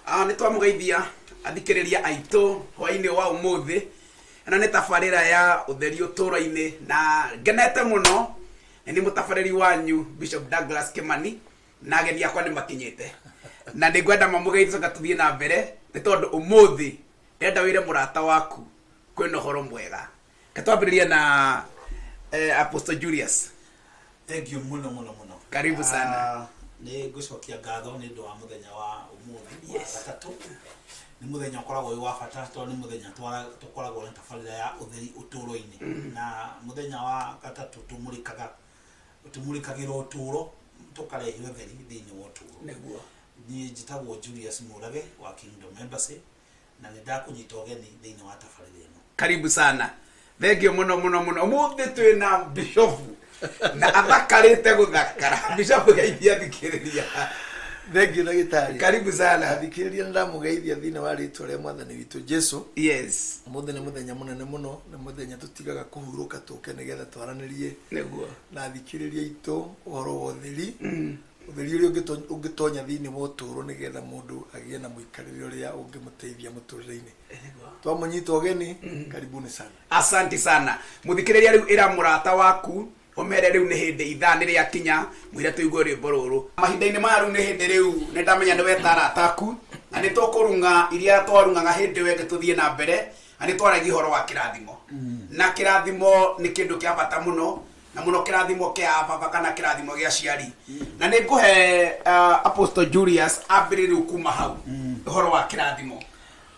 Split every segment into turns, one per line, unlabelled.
Nĩ twamũgeithia athikĩrĩria aitũ hwainĩ wa ũmũthĩ. Na nĩ tabarĩra ya ũtheri ũtũũro-inĩ na ngenete mũno nĩ mũtabarĩri wanyu Bishop Douglas Kimani na ageni akwa nĩ makinyĩte. Na nĩ ngwenda mamũgeithie coka tũthiĩ na mbere nĩ tondũ ũmũthĩ ndĩrenda wĩre mũrata waku kwĩna ũhoro mwega. Katwambĩrĩria na Apostle Julius.
Thank you muno.
Karibu sana.
Nĩ ngũcokia ngatho nĩ ũndũ wa mũthenya wa ũmũthĩ wa gatatũ. Nĩ mũthenya ũkoragwo wĩ wa bata tondũ nĩ mũthenya tũkoragwo na tabarĩra ya ũtheri ũtũũro-inĩ. Na mũthenya wa gatatũ tũmũrĩkagĩra ũtũũro tũkarehe ũtheri thĩinĩ wa ũtũũro.
Nĩguo.
Niĩ njĩtagwo Julius Mũrage wa Kingdom Embassy na nĩ ndakũnyita ũgeni thĩinĩ wa tabarĩra ĩno.
Karibu sana. Thengio mũno. Ũmũthĩ twĩna Bishop na athakarĩte gũthakara. Bishop geithia thikĩrĩria.
Thank you ndagĩtarĩ.
Karibu sana.
Thikĩrĩria ndamũgeithia thĩinĩ wa rĩĩtwa rĩa Mwathani witũ Jesũ.
Yes.
Ũmũthĩ nĩ mũthenya mũnene mũno, nĩ mũthenya tũtigaga kũhurũka tũke nĩgetha twaranĩrie
Nĩguo.
na thikĩrĩria itũ ũhoro wa ũtheri. Ũtheri ũrĩa ũngĩtonya thĩinĩ wa ũtũũro nĩgetha mũndũ agĩe na mũikarĩre ũrĩa ũngĩmũteithia mũtũũrĩre-inĩ. Twamũnyita ũgeni, karibuni sana.
Asante sana. Mũthikĩrĩria rĩu ĩra mũrata waku omere rĩu nĩ hĩndĩ ithaa nĩ rĩakinya mwĩre tũigue rwĩmbo rũrũ. Mahinda-inĩ maya rĩu nĩ hĩndĩ rĩu nĩ ndamenya nĩ weta arata aku na nĩ tũkũrunga iria twarungaga hĩndĩ wenge tũthiĩ na mbere na nĩ twaragia ũhoro wa kĩrathimo. Na kĩrathimo nĩ kĩndũ kĩa bata mũno na mũno kĩrathimo kĩa baba kana kĩrathimo gĩa ciari. Na nĩ ngũhe Apostle Julius ambĩrĩrie kuma hau ũhoro wa kĩrathimo.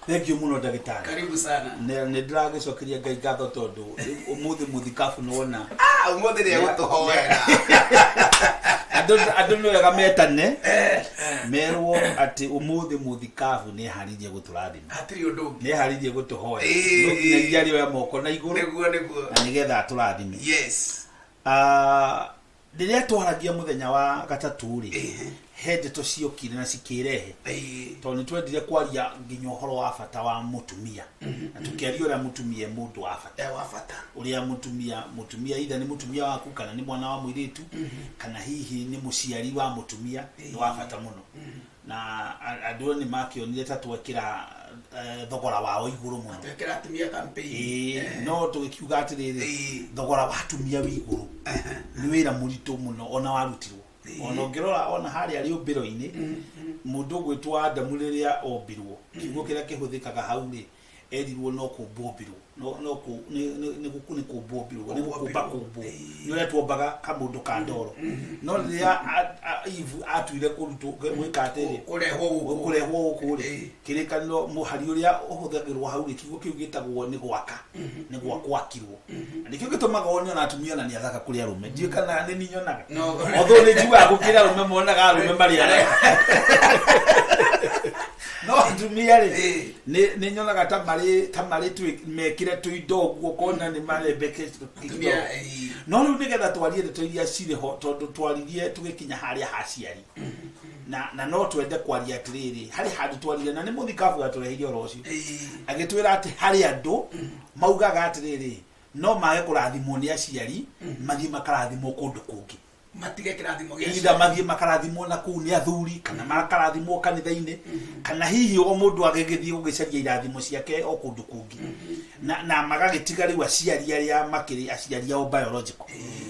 Thank you muno ndagĩtarĩ.
Karibu sana.
Nĩ ndĩragĩcokeria Ngai ngatho tondũ ũmũthĩ mũthikabu nĩ wona.
Ũmũthĩ nĩ egũtũhoera.
Andũ nĩ wega metane merwo atĩ ũmũthĩ mũthikabu nĩ eharĩirie gũtũrathima.
Hatirĩ ũndũ ũngĩ.
Nĩ eharĩirie gũtũhoera. No nginyagia rĩoya moko na igũrũ.
Nĩguo.
Na nĩgetha atũrathime.
Yes.
Rĩrĩa twaragia mũthenya wa gatatũ-rĩ, he ndeto ciokire na cikĩrehe tondũ nĩ twendire kwaria nginya ũhoro wa bata wa mũtumia na tũkĩaria ũrĩa mũtumia mũndũ wa bata ũrĩa mũtumia either nĩ mũtumia waku kana nĩ mwana wa mũirĩtu kana hihi nĩ mũciari wa mũtumia nĩ wa bata mũno na andũ nĩ makĩonire ta twekĩra thogora wao igũrũ mũno
twekĩra atumia campaign
no tũgĩkiuga atĩrĩrĩ thogora wa atumia wĩ igũrũ nĩ wĩra mũritũ mũno ona warutirwo ona ngirora ona harĩa rĩũmbĩro-inĩ mũndũ gwĩtwa Adamu rĩrĩa ombirwo kiugo kĩrĩa kĩhũthĩkaga hau rĩ erirwo no kũmbũmbirwo nĩ kũmbũmbirwo nĩ gũkũmba kũmbũ nĩ ũrĩa tuombaga kamũndũ ka ndoro no rĩrĩa Eve atuire kũrutwo gwĩka atĩrĩ kũrehwo gũkũ rĩ kĩrĩkanĩro mũhari ũrĩa ũhũthagĩrwo hau rĩ kiugo kĩu gĩtagwo nĩ gwaka nĩ gwakirwo nĩkĩo gĩtũmaga wone ona atumia na nĩ athaka kũrĩ arũme ndiũ kana nĩ ninyonaga although nĩ njiuaga gũkĩra arũme monaga arũme marĩ areka no atumia rĩ nĩ nyonaga ta marĩ mekire tũindo ũguo kona nĩ marembeke no rĩu nĩgetha twarie ndeto iria cirĩ ho tondũ twaririe tũgĩkinya harĩa haciari na no twende kwaria atĩrĩrĩ harĩ handũ twarire na nĩ mũthikabu atũreheire ũhoro ũcio agĩtwĩra atĩ harĩ andũ maugaga atĩrĩrĩ no mage kũrathimwo nĩ aciari mathiĩ makarathimwo kũndũ kũngĩ
matige kĩrathimo gĩa
ciari mathiĩ makarathimwo na kũu nĩ athuri kana makarathimwo kanitha-inĩ kana hihi o mũndũ agĩgĩthiĩ gũgĩcaria irathimo ciake o kũndũ kũngĩ na magagĩtiga rĩu aciari arĩa makĩrĩ aciari ao biological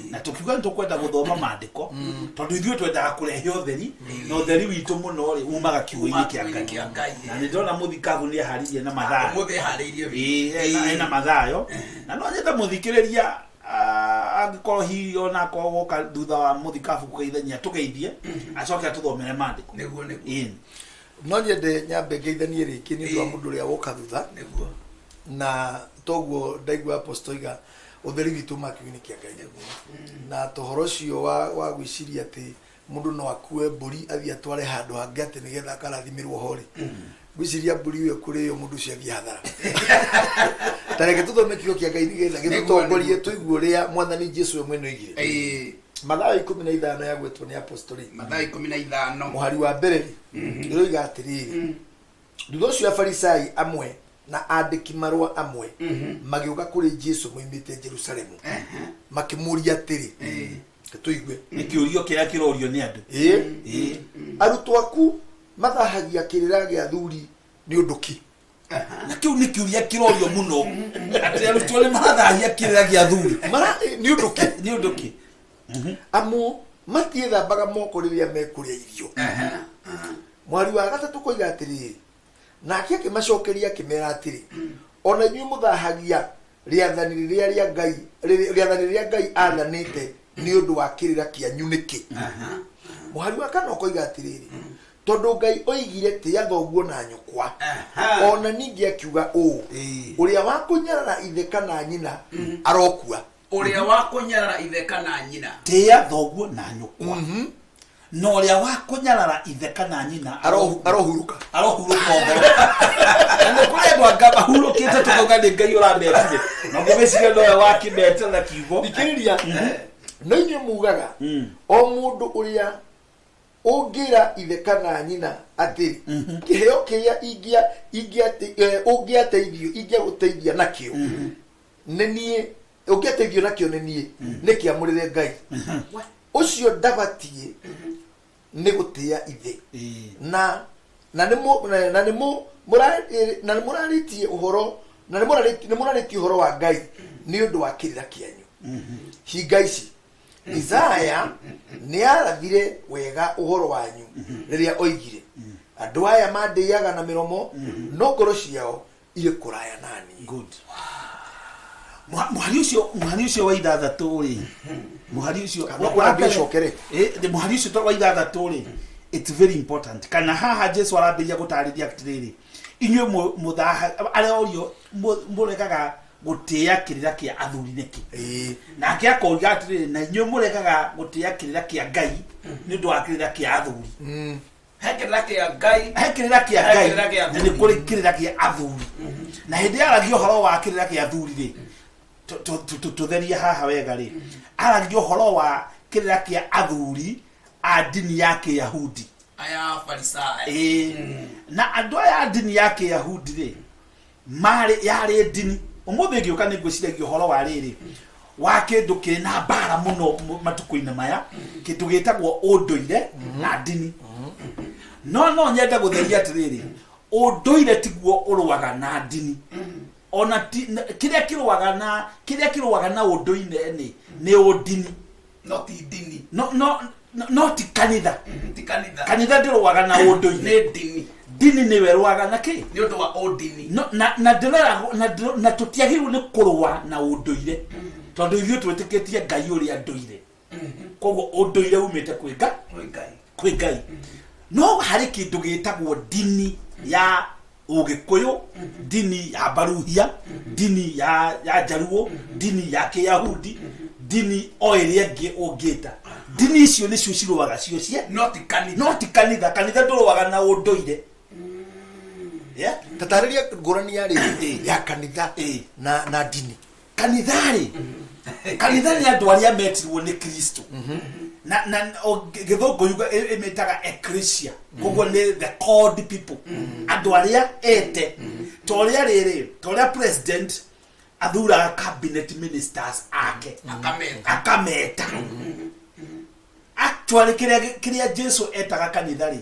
na tũkiuga nĩ tũkwenda gũthoma maandĩko tondũ ithuĩ twendaga kũrehe ũtheri na ũtheri witũ mũno rĩ umaga kiugo-inĩ kĩa Ngai na nĩ ndona mũthikabu nĩ eharĩirie na mathayo
mũthĩ harĩirie
na mathayo na no nyenda mũthikĩrĩria angĩkorwo hihi ona akorwo woka thutha wa mũthikabu kũgeithania tũgeithie acoke atũthomere maandĩko
nĩguo
no nyende nyambe ngeithanie rĩngĩ nĩ ũndũ wa mũndũ ũrĩa woka thutha na toguo ndaigua Apostle iga ũtheri witũ makiugo-inĩ kĩa Ngai na tohoro ũcio wa gwĩciria atĩ mũndũ no akue mbũri athiĩ atware handũ hangĩ atĩ nĩgetha akarathimĩrwo ho rĩ gwĩciria mbũri ĩyo kũrĩ yo mũndũ ũcio athiĩ hathara tareke tũthome kiugo kĩa Ngai nĩgetha gĩtũtongorie tũigue ũrĩa Mwathani Jesũ we mwene oigire Mathayo 15 yagwetwo nĩ Apostle
Mathayo 15
mũhari wa mbere ĩroiga atĩrĩrĩ thutha ũcio Afarisai amwe na andĩki marũa amwe magĩũka kũrĩ Jesũ moimĩte Jerusalemu makĩmũria atĩrĩ tũigue
nĩ kĩũrio kĩrĩa kĩrorio nĩ andũ
arutwo aku mathahagia kirira gia thuri ni undu ki
na kiu ni kiuria kirorio muno ati arutwo ni mathahia kirira gia thuri
mara ni undu ki amo matiethambaga moko riria mekuria irio mwari wa gatatu koiga atiri nake akimacokeria akimera atiri ona inyuĩ muthahagia riathani riria Ngai athanĩte ni undu wa kirira kianyu niki mwari wa kana koiga atiri tondu Ngai oigire tia thoguo na nyukwa ona ningi akiuga uria wa kunyarara ithe kana nyina arokua
uria wa kunyarara ithe kana nyina
tia thoguo na nyukwa no uria wa kunyarara ithe kana nyina
arohuruka
ngoro ane kule ndo agaba hurukite tukoga ni Ngai urambetire no ngomecire no wa kibete na kigo
ikiriria no inyu mugaga o mundu uria ungira ithe kana nyina atiri kiheo kia ungiateithio guteithia nakio nenie ungiateithio nakio nenie nikiamurire Ngai ucio ndabatie ni gutia ithe na nimo muraritie uhoro na nimuraritie uhoro wa Ngai ni undu wa kirira kianyu hinga ici Isaya ni arathire wega uhoro wanyu riria oigire andu aya mandiaga na miromo no ngoro ciao ire kuraya nani
good muhari ucio wa ithathatu ri muhari ucio
wabicokere
the muhari ucio wa ithathatu ri it's very important kana haha Jesu arambiria gutarithia atiriri inyuĩ muthaha aria orio murekaga gutia kirira kia athuri niki nake akoiga atiriri na inyuĩ murekaga gutia kirira kia Ngai ni undu wa kirira kia athuri
hekirira kia Ngai
na ni kuri kirira kia athuri na hindi aragio horo wa kirira kia athuri ri tutheria haha wega ri aragio horo wa kirira kia athuri a dini yake Yahudi
aya Farisai
na andu aya dini yake Yahudi ri mari yari dini umuthi ngioka ni ngwiciragia horo wa riri wa kindu kiri na bara muno matuko-ini maya kindu gitagwo unduire na dini no nyenda gutheria atiriri unduire tiguo uruaga na dini ona kiria kiruaga na unduire ni udini
not dini
no ti kanitha kanitha ndiruaga na unduire
ni
dini ni weruaga na ki
ni undu wa udini
no na tutiagiru ni kurua na unduire tondu ithuĩ twĩtĩkĩtie Ngai ũrĩa nduire koguo unduire umĩte kwĩ Ngai no harĩ kĩndũ gĩtagwo dini ya Ũgĩkũyũ dini ya Baruhia dini ya Jaruo dini ya Kĩyahudi dini o ĩrĩa ĩngĩ ũngĩta dini icio nĩcio ciruaga cio cie not kanitha ndũruaga na unduire
tatariria ngurani ya kanitha na dini
kanithari kanitha ni andu aria metirwo ni Kristo na githungu yuga emetaga ecclesia koguo ni the called people andu aria ete toria president athura cabinet ministers ake akameta actually kiria Jesu etaga kanithari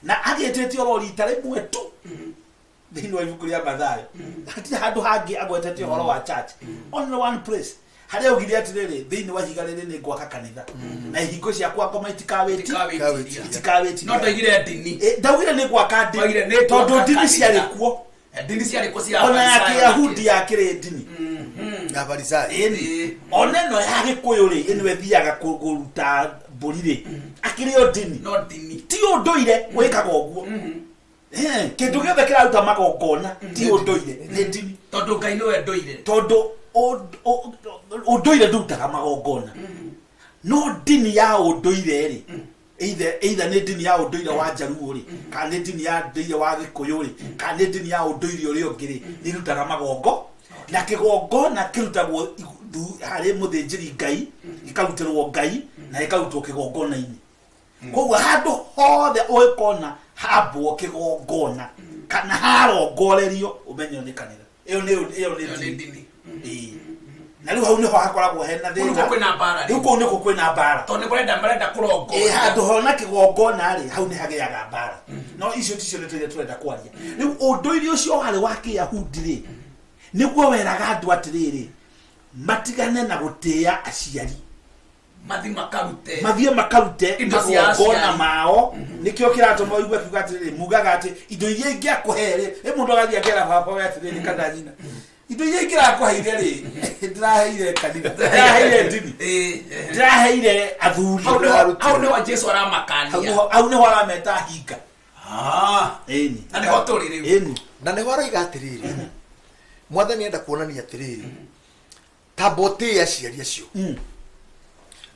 na agetete orori tare mwetu thini wa ibuku ria Mathayo hati handu hangi agwetete horo wa church only one place haria ugiria atiriri thini wa higa riri ni gwaka kanitha na ihingo cia kwako maitikaweti
no ndaigire dini
ndawire ni gwaka dini tondu dini ciarĩ kuo
cia
ona ya Kĩyahudi ya kĩrĩ dini
na Farisai
ona no ya Gĩkũyũ ri ĩnwe thiaga kũruta mbũri ri akĩrĩ o dini
no dini
ti ũndũire wĩkaga ũguo kindu giothe kiraruta magongona ti unduire ni dini
tondu Ngai niwe nduire
tondu unduire ndutaga magongona no dini ya unduire ri either ni dini ya unduire wa Jaruo ri kana ni dini ya unduire wa Gĩkũyũ ri kana ni dini ya unduire uri ungi ri ni rutaga magongo na kigongona kirutagwo hari muthinjiri Ngai ikarutirwo Ngai na ikarutwo kigongona-ini koguo handu hothe uikona habwo kigongona kana harongorerio umenyo ni kanitha iyo ni dini na riu hau niho hakoragwo hena thina
Kuko kwina bara
riu ko niko kwina bara
to ne marenda kurongo
handu hona kigongona ri hau ni hageaga bara no icio ticio ni turenda kwaria riu unduire ucio hari wa Kiyahudi ri niguo weraga andu atiriri matigane na gutia aciari mathie makarute igongona mao nikio kiratuma igwe kiuga atiriri mugaga ati indo iria ingiakuhere mundu agathia kera baba we atiriri kana nyina indo iria ingirakuheire ri ndiraheire kanitha ndiraheire ndini ndiraheire athuri
au ne wa Jesu aramakania
au ne wala meta hinga
eni ane hotori ri
eni na ne wara igatiriri mwathani enda kuonania atiriri tabote aciari acio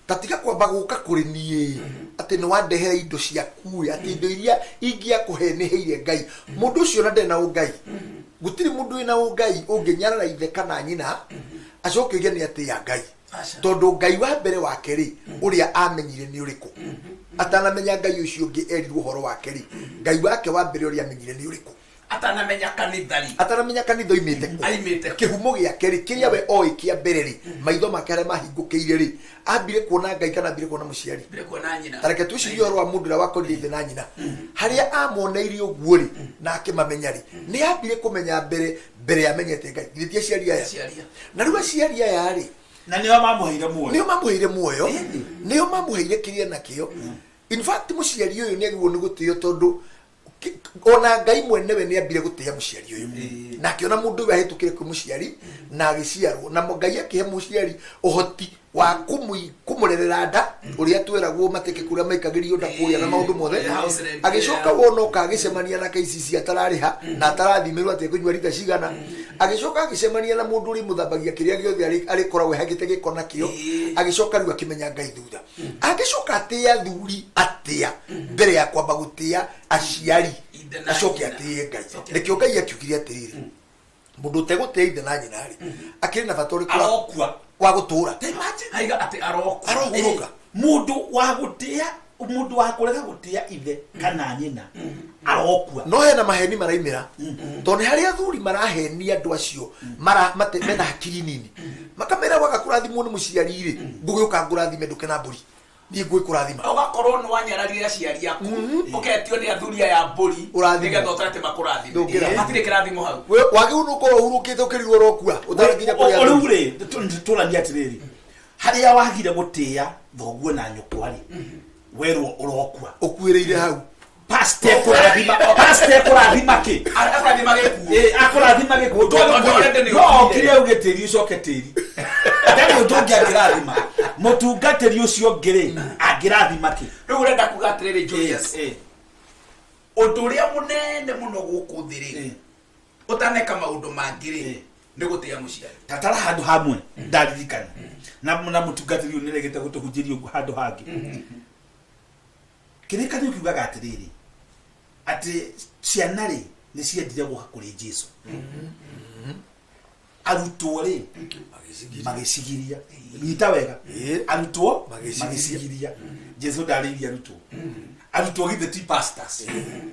tatiga kwamba guka kuri nie ati no wandehere indo ciaku ati indo iria ingia kuheneheire Ngai mundu ucio na ndena Ngai gutiri mundu ina Ngai unginyarara ithe kana nyina acokegia ni ati ya Ngai tondu Ngai wa mbere wake ri uria amenyire ni uriku atanamenya Ngai ucio ungi erirwo horo wake ri Ngai wake wa mbere uria amenyire ni uriku
atanamenya kanitha
imite kihumo giake ri kiria we oi kia mbere ri maitho make aria mahingukiire ri ambire kuona Ngai kana ambire kuona muciari
ambire kuona nyina
tareke tucirio rwa mundu wa kondithe na nyina haria amoneire uguo ri na akimamenya ri ni ambire kumenya mbere yamenyete Ngai githia ciari aya na riu ciari aya ri
na niyo mamuheire muoyo
niyo mamuheire kiria nakio in fact muciari uyu ni agirwo ni gutio tondu ona Ngai mwenewe ni ambire gutia muciari uyu na kiona mundu we ahitukire ku muciari na agiciarwo na Ngai akihe muciari uhoti wa kumurerera nda uria tweragwo mateke kuria maikagirio nda kuria na maundu mothe agicoka wonoka agicemania na KCC atarariha na atarathimirwo ati kunywa rita cigana agicoka agicemania na mundu uri muthambagia kiria giothe ari koragwo hagite gikona kio agicoka riu akimenya Ngai thutha agicoka atia thuri atia mbere ya kwamba gutia aciari acoke atie Ngai nikio Ngai akiugiria atiriri mundu tegutia ithe na nyina ri akiri na batori
arokua
wa gutura
aiga ati
arohuruka mundu wa kurega gutia ithe kana nyina arokua
no hena maheni maraimira tone hari athuri marahenia andu acio mena hakiri nini makamera waka kurathimwo ni muciari ri ngugiuka ngurathime nduke na mburi ni ngui kurathima
ugakorwo no wanyararia aciari aku uketio ni athuria ya mburi nigetha utarate makurathime atire kirathimo hau
wagi unuko uhurukite ukirirwo rokua utarakinya kuria
urure tulania atiriri haria wagire gutia thoguo na nyukwa ri werwo urokua
ukuireire hau
pastor kurathima ki akurathima geku no kire ugetiri ucoke tiri ndari utongi akirathima mutungatiri ucio ngire angirathima ki
riu urenda kugatiriri Julius uturia munene muno guku thiri utaneka maundu mangiri ni gutia muciari
tatara handu hamwe ndaririkana na mutungatiri uniregete gutuhunjiria handu hangi kireka ni kiugaga atiriri ati ciana ri ni ciendire guka kuri Jesu arutwo ri magicigiria nyita wega arutwo magicigiria Jesu ndariria arutwo githe ti pastors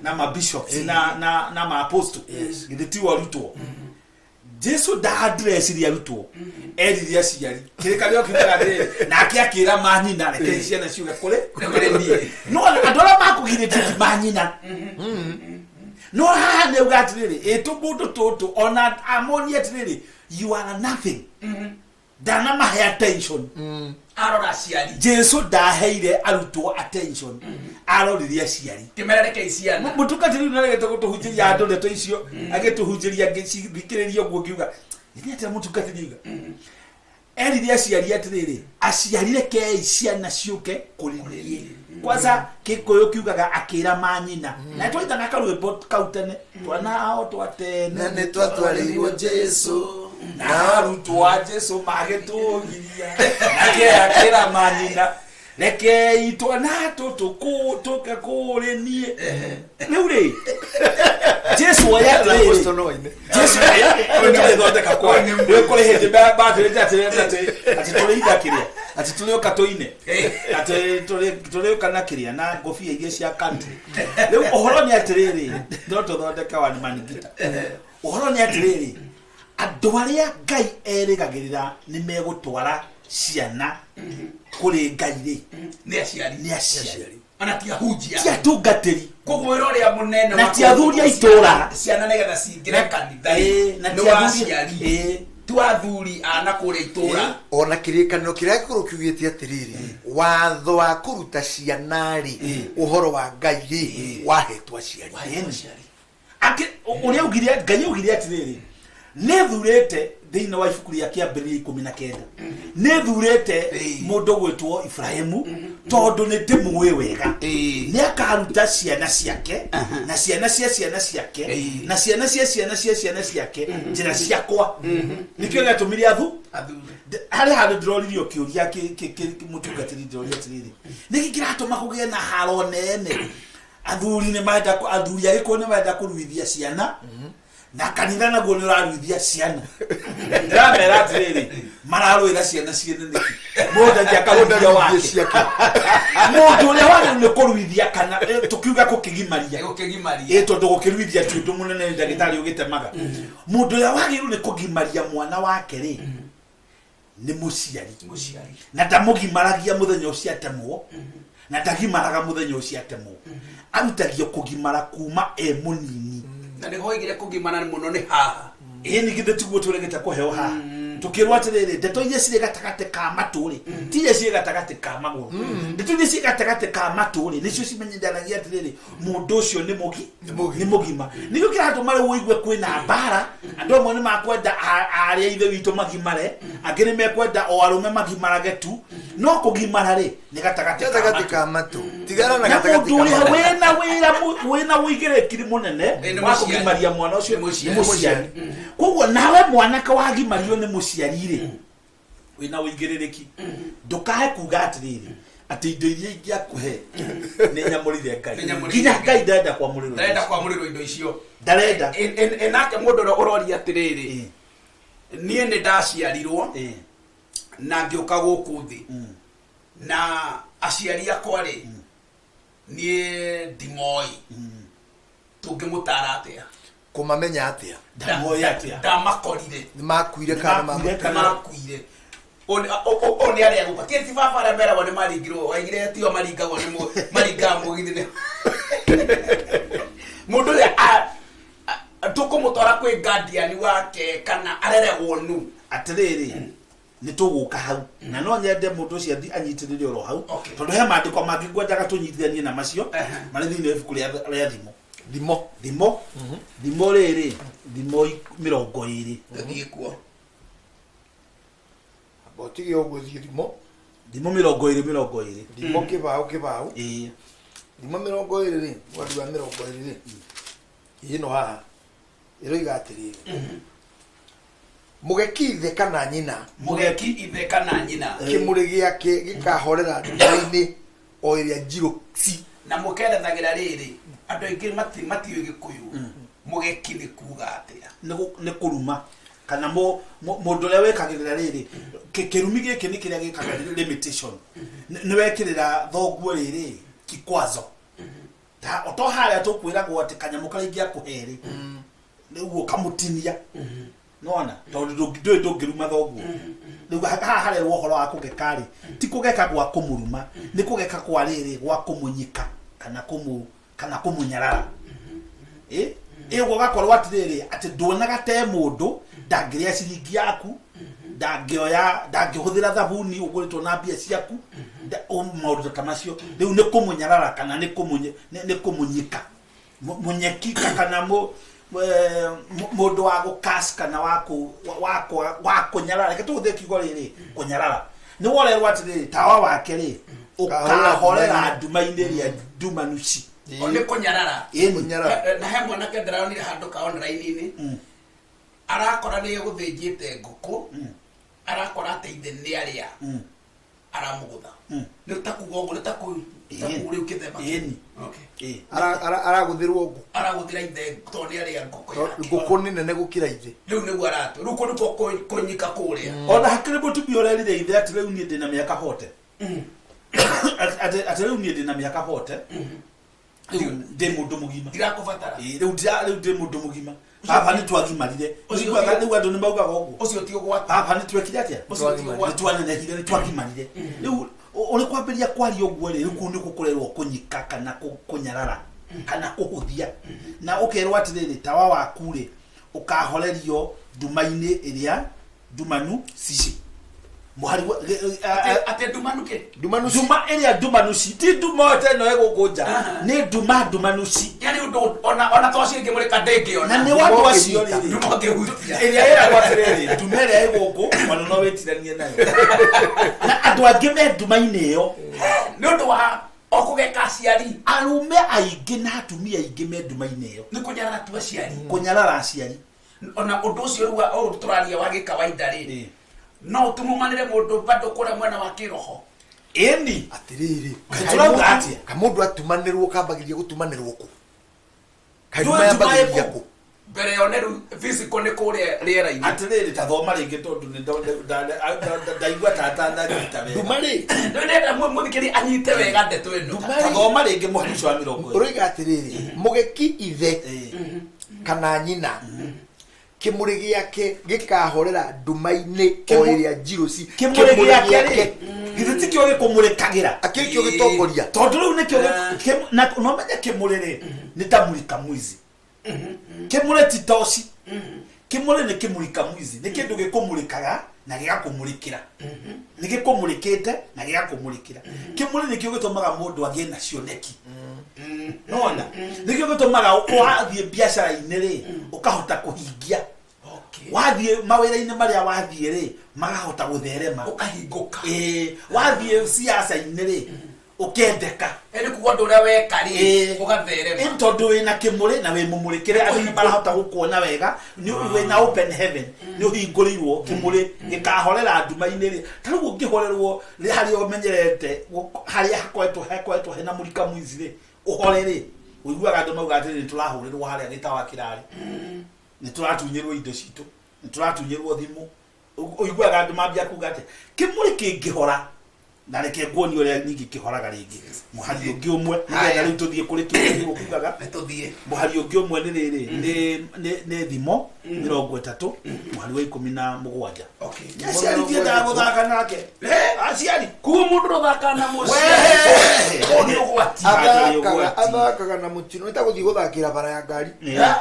na ma bishops na ma apostles githe ti arutwo Jesu da address ri arutwo eriria ciari kireka ryo kiugaga ri nake akira manyina reke ciana ciuga kure ni no andora makugirite manyina no haha ne ugatiriri etubutu tutu ona amonia tiriri you are nothing dana mahe attention
arora ciari
Jesu daheire arutwo attention aroriria ciari
kimerereke iciana
mutukatiri naregete gutuhunjiria andu ndeto icio agituhunjiria ngicikiriria guo kiuga ni ati mutukatiriga eriria ciari atiriri aciarire ke ciana ciuke kuriria kwanza kikoyo kiugaga akira manyina na twaita na karwimbo kautene twanao twatene
ne twatwarirwo Jesu
na arutwo a Jesu magitugiria nake akira manyina reke itwana tutuke kuri nie riu ri Jesu ayatiriri Jesu ayatiriri thondeka kwa we kuri hindi bathirite ati tuliitha kiria ati tulioka toine ati tulioka na kiria na ngofia iria cia country riu uhoro ni atiriri ndo tuthondeka wa manigita uhoro ni atiriri andå arä a Ngai erĩgagĩrĩra nĩ megũtwara ciana kũrĩ Ngai rĩ
nĩ aciari
nĩ aciari
ona ti ahunjia
ti atungatĩri
koguo wĩra ũrĩa mũnene
na ti athuri a itũũra
ciana nĩgetha cingĩre kanitha-inĩ
na
nĩ
ti
wa
athuri
aciari tu athuri ana kũrĩa itũũra
ona kĩrĩkanĩro kĩrĩa gĩkorwo kiugĩte atĩrĩrĩ watho wa kũruta ciana rĩ ũhoro wa Ngai rĩ wahetwo aciari
ũrĩa augire Ngai augire atĩrĩrĩ nĩ thurĩte thĩinĩ wa ibuku rĩa Kĩambĩrĩria 19 nĩ thurĩte mũndũ gwĩtwo Ibrahimu tondũ nĩ ndĩmũĩ wega nĩ akaruta ciana ciake na ciana cia ciana ciake na ciana cia ciana cia ciana ciake njĩra ciakwa nĩkĩo gĩatũmire harĩ handũ ndĩroririo kĩũria mũtungatĩri ndĩroria atĩrĩrĩ nĩkĩ kĩratũma kũgĩe na haro nene athuri nĩ marenda athuri agĩkũyũ nĩ marenda kũruithia ciana na kanitha naguo nĩ ũraruithia ciana ndĩramera atĩrĩrĩ mararũĩra ciana ciene nĩkĩ mũndũ angĩakaruithia wake mũndũ ũrĩa wagĩrĩirwo nĩ kũruithia kana tũkiuga gũkĩgimaria tondũ gũkĩruithia ti ũndũ mũnene ndagĩtarĩ ũgĩtemaga mũndũ ũrĩa wagĩrĩirwo nĩ kũgimaria mwana wake rĩ nĩ mũciari na ndamũgimaragia mũthenya ũcio atemwo na ndagimaraga mũthenya ũcio atemwo arutagio kũgimara kuma mũnini
na nĩ hoigire kũgimara mũno nĩ haha
nĩ githĩ tiguo tũregete kũheo haha tukĩrwo atĩrĩrĩ ndeto iria cirĩ gatagatĩ ka matũrĩ ti iria cirĩ gatagatĩ ka magũrũ ndeto iria cirĩ gatagatĩ ka matũrĩ nĩcio cimenyithanagia atĩrĩrĩ mũndũ ũcio nĩ mũgima nĩkĩo kĩratũma rĩu ũigue kwĩna mbara andũ amwe nĩ makwenda arĩa ithe witũ magimare angĩ nĩ mekwenda o arũme magimarage tu no kũgimara rĩ nĩ gatagatĩ
ka matũ tigana na
gatagatĩ ka matũ wĩna ũigĩrĩki mũnene wa kũgimaria mwana ũcio nĩ mũciari koguo nawe mwanake wagimario nĩ mũciari rĩ wĩna ũigĩrĩrĩki ndũkahe kuga atĩrĩrĩ atĩ indo iria ingĩakũhe nĩ nyamũrire Ngai nginya Ngai ndarenda kwamũrĩrwo indo icio ndarenda
nake mũndũ ũrĩa ũroria atĩrĩrĩ niĩ nĩ ndaciarirwo na ngĩũka gũkũ thĩ na aciari akwa rĩ niĩ ndimoĩ tũngĩmũtara atĩa
kũmamenya atĩa
ndamakorire
makuire kana
makuire oni arĩa gũka ti baba arĩa meragwo nĩ maringirwo waigire tio maringagwo nĩ maringaga mũgithi mũndũ ũrĩa tũkũmũtwara kwĩ guardian wake kana areragwo nu
atĩrĩrĩ nĩ tũgũka hau na no nyende mũndũ ũcio anyitĩrĩre oro hau tondũ he maandĩko mangĩ ngwendaga tũnyitithanie na macio marĩ thĩinĩ wa ibuku rĩa thimo rĩrĩ thimo 20
thiĩ kuo
botige ũguo thiĩ thimo
20
thimo kĩbaũ thimo 20 rĩ wandũ wa 20 rĩ ĩno haha ĩroiga atĩrĩrĩ mũgeki ithe kana nyina kĩmũrĩ gĩake gĩkahorera nduma-inĩ o ĩrĩa njirũ ci
na mũkerethagĩra rĩrĩ andũ aingĩ matiũĩ Gĩkũyũ mũgeki nĩ kuga atĩa
nĩ kũruma kana mũndũ ũrĩa wekagĩrĩra rĩrĩ kĩrumi gĩkĩ nĩ kĩrĩa gĩkaga limitation nĩ wekĩrĩra thoguo rĩrĩ kikwazo to harĩa tũkwĩragwo atĩ kanyamũ karĩa ingĩakũhe rĩ nĩguo kamũtinia nona tondũ ndũngĩruma thoguo rĩu haha harerwo ũhoro wa kũgeka rĩ ti kũgeka gwa kũmũruma nĩ kũgeka kwa rĩrĩ gwa kũmũnyika kana kũmũnyarara ũguo gakorwo atĩrĩrĩ atĩ nduonaga te mũndũ ndangĩrĩa ciringi yaku ndangĩhũthĩra thabuni ũgũrĩtwo na mbia ciaku maũndũ ta macio rĩu nĩ kũmũnyarara kana nĩ kũmũnyika mũnyeki kana mũndũ wa gũkas kana wa kũnyarara reke tũhũthĩre kiugo rĩrĩ kũnyarara nĩ worerwo atĩrĩrĩ tawa wake rĩ ũkahorera nduma-inĩ ĩrĩa ndumanu ci
nĩ kũnyarara na he mwanake ndĩraronire handũ ka online-inĩ arakora nĩ gũthĩnjĩte ngũkũ arakora atĩ ithe nĩ arĩa aramũgũtha nĩ ta kuga ũguo nĩ ta kũrĩu kĩthema
aragũthĩrwo
aragũthĩra ithe tondũ nĩ arĩa
ngũkũ nĩ nene gũkĩra ithe
rĩu nĩguo aratũ rĩu nĩkuo kũnyika kũrĩa
ona hakĩrĩ mũtumia ũrerire ithe atĩ rĩu niĩ ndĩna mĩaka 40 atĩ rĩu niĩ ndĩna mĩaka 40 rĩu ndĩ mũndũ mũgima
ndirakũbatara
rĩu ndĩ mũndũ mũgima hapa ni twagimarire ucigwa ni wandu ni maugaga uguo
ucio ti ugwati
hapa ni twekire atia
ucio ti ugwati
twanenehire ni twagimarire riu uri kwambiria kwari uguo ri ku ni kukurerwo kunyika kana kunyarara kana kuhuthia na ukerwa atiriri tawa waku ri ukahorerio nduma-ini iria ndumanu cici muhari
ate ndumanu ke
nduma iria ndumanu ci ti nduma te no egukunja ni ndumanu ci
yani ona toci ngi muri kadenge ona
na ni watu acio ri
ndumoke hutia
iria ira gwatiriri nduma iria eguku wana no wetiranie nayo na andu angi me nduma-ini iyo
ni undu wa okugeka aciari
arume aingi na atumia aingi me nduma-ini iyo
ni kunyarara tu aciari
kunyarara aciari
ona undu ucio ruwa o turaria wa gikawaida ri no tumumanire mundu bado kura mwena wa kiroho
eni
atiriri
turauga atia
kamundu atumanirwo kambagiria gutumanirwo ku kaima yambagiria ku
mbere yoneru physical ni kuria riera-ini
atiriri tathoma ringi tondu ni ndaigua tata ndagita wega
ndumari
ndenda muthikiri anyite wega ndeto ino
tathoma ringi muharicio wa 20
uroiga atiriri mugeki ithe kana nyina kimuri giake gikahorera nduma-ini o iria njiruci
kimuri giake githiti kio gikumurikagira
akirikio gitongoria
tondu riu nikio na no menye kimuri ri ni ta mulika mwizi kimuri titoci kimuri ni kimurika mwizi ni kindu gikumurikaga na gigakumurikira ni gikumurikite na gigakumurikira kimuri nikio gitumaga mundu agie na cioneki nona nikio gitumaga wathie biacara-ini ri ukahota kuhingia wathie mawira-ini maria wathie ri magahota gutherema
ukahinguka
wathie siasa-ini ri ukendeka
eni kuwa ndu uria weka ri ugatherema
tondu wina kimuri na wi mumurikire andu ni marahota gukuona wega ni wina open heaven ni uhingurirwo kimuri gikahorera nduma-ini ri tariu ngihorerwo ri hari omenyerete hari hakoetwo hena mulika mwizi ri uhorere uiguaga andu mauga atiri turahurirwo haria gitawa kirari ni turatunyirwo indo citu ni turatunyirwo thimu uiguaga andu mambia kuga ati kimuri kingihora na reke nguoni uria nyingi kihoraga ringi muhari ungi umwe nigetha riu tuthie kuri kindu kugaga
tuthie
muhari ungi umwe ni riri ni thimo 30 muhari wa 17
okay
aciari tiendaga guthaka nake aciari
kuwa mundu ruthaka na muci oni ugwati
athakaga na mutino nita guthii guthakira bara ya ngari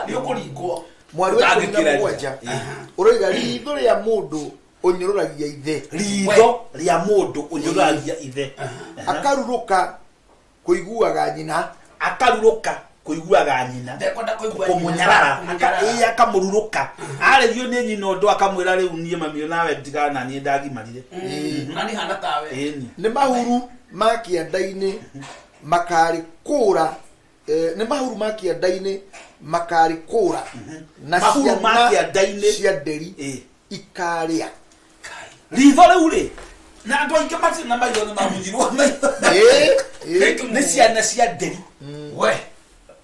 ni ukuringwo
mwari wa 17 uroiga ritho ria mundu unyururagia ithe
ritho ria mundu unyururagia ithe
akaruruka kuiguaga nyina
akaruruka kuiguaga nyina
ndekwenda kuigua
kumunyarara akamururuka arerio ni nyina undu akamwira riu nie mamio nawe ndigana na nie ndagimarire
nani hana tawe
ni mahuru ma kianda-ini makari kura ni mahuru ma kianda-ini makari kura na
mahuru ma kianda-ini
cia nderi ikaria
ritho riu ri na andu aingi mati na maitho ni mamunyirwo ni ciana cia nderi
we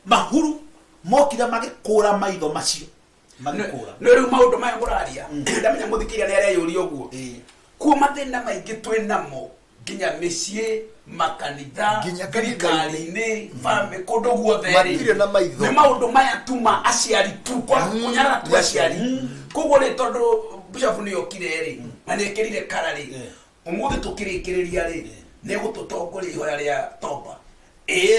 mahuru mokire magikura maitho macio magikura
no riu maundu maya nguraria ndamenya muthikiria ni areyuria uguo kuo mathina maingi twinamo nginya micii makanitha thirikari-ini bambe kundu guothe ri ni maundu maya tuma aciari tu kunyarara tu aciari koguo ri tondu bishop ni okire ri na ni ekirire kara ri umuthi tukirikiriria ri ni gututongoria ihoya ria toba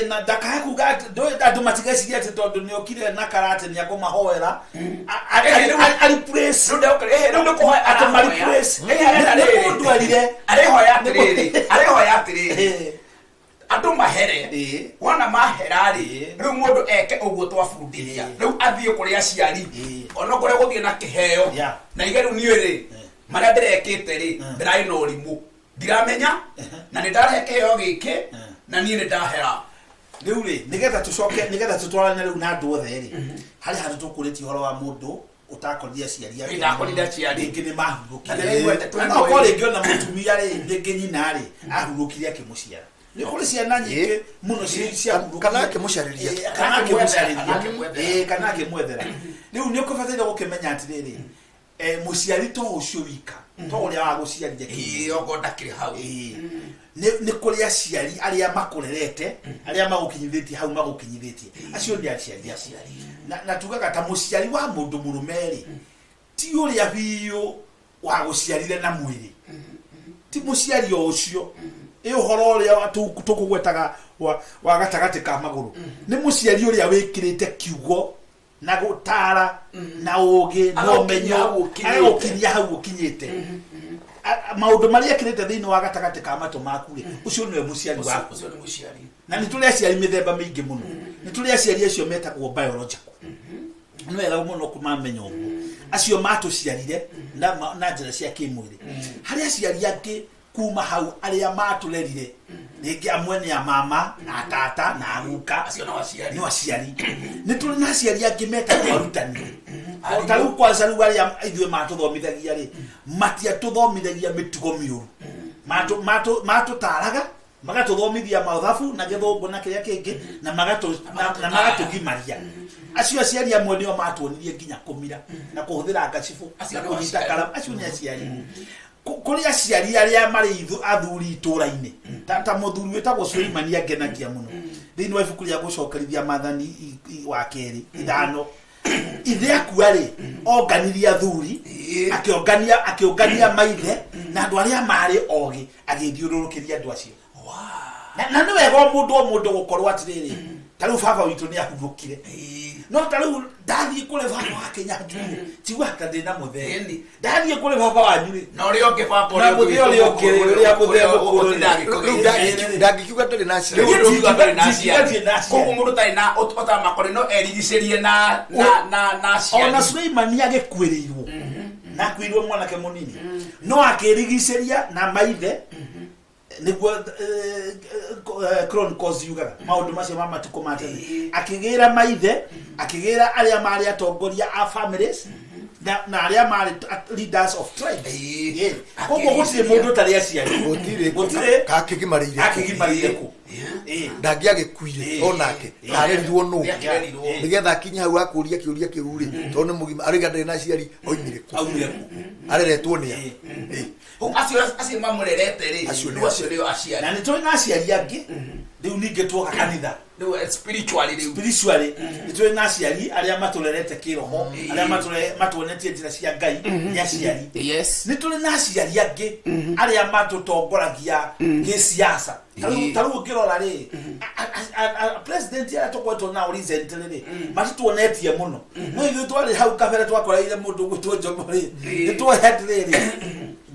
na ndakae kuga andu matigeciria ati tondu ni okire na karate ni akumahoera ari praise
ndo okire ndo kuhoya
ati mari praise mundu arire
arihoya atiriri andu mahere wana mahera ri riu mundu eke uguo twabundithia riu athie kuri aciari ona kure guthie na kiheo na igeru ni ri maria ndirekite ri ndirai no rimu ndiramenya na nindarehe kiheo giki na nie ni ndahera
riu ri nigetha tucoke nigetha tutwarane riu na andu othe ri hari handu tukuriti horo wa mundu utakorithia ciari yake
ndakorithia ciari
ringi ni mahurukire na ko ringi ona mutumia ri ringi nyina ri ahurukire akimuciara ni kuri ciana nyingi muno cia
kana akimucariria
kana akimwethera riu ni ukubataire gukimenya atiriri muciari to ucio wika to uria wa guciarire
ogonda kiri hau
ni kuri aciari aria makurerete aria magukinyithitie hau magukinyithitie acio ni aciari na tugaga ta muciari wa mundu murumeri ti uria biyo wa guciarire na mwiri ti muciari ucio uhoro uria tukugwetaga wa gatagati ka maguru ni muciari uria wikirite kiugo na gutara na ugi no menyo agukinya hau ukinyite maundu maria kirite thiini wa gatagati ka matu maku ri ucio niwe muciari waku na ni tuli aciari mithemba mingi muno ni tuli aciari acio metagwo biological no wega muno kumamenya uguo acio matuciarire na njira cia kimwiri haria aciari angi kuma hau aria matulelire ringi amwe ni ya mama na tata na aguka
acio no
aciari ni tuli na aciari angi metagwo arutani taru kwanza ru aria ithwe matuthomithagia ri matia tuthomithagia mitugo miuru matutaraga magatuthomithia mathabu na githungu na kiria kingi na magatugimaria acio aciari amwe nio matuonirie nginya kumira na kuhuthira ngacibu na kunyita kalamu acio ni aciari kuri aciari aria mari athuri itura-ini ta muthuri wetagwo Suleimani agenagia muno thiini wa ibuku ria gucokerithia mathani wa keri 5 ithe akuari onganirie athuri akiongania maithe na andu aria mari ogi agithiururukiria andu acio na ni wega mundu gukorwo atiriri taru baba witu ni ahurukire no taru ndathie kure baba wake nyanjuru tigwa kadina mutheni ndathie kure baba wanyu
no ri onge baba
na muthio ri onge ria muthemba kuru
ndagikiuga ndari na cia
koguo mundu tari na otamakore no erigicirie na cia
ona Suleimani agikuirirwo na kwirwo mwanake munini no akirigiciria na maithe niguo Chronicles yugaga maundu macio ma matuko matene akigira maithe akigira aria mari atongoria a families na aria mari leaders of tribes koguo gutire mundu tari aciari
gutire akigimarire ku ndagiagikuire onake arerirwo no nigetha akinya hau akuria kiuria kiuri tondu mugima ariga ndari na aciari oimire ku areretwo ni
acio mamurerete ri acio rio aciari
na ni tuli na aciari angi riu ninge tuoka kanitha
riu spiritually
ni tuli na aciari aria maturerete kiroho aria matuonetie njira cia Ngai ni aciari ni tuli na aciari angi aria matutongoragia gisiasa taru ngirora ri president ya tokweto na recently ri matuonetie muno no ithu twari hau kabere twakoraire mundu gwitwo Jomo ri ni twohetiriri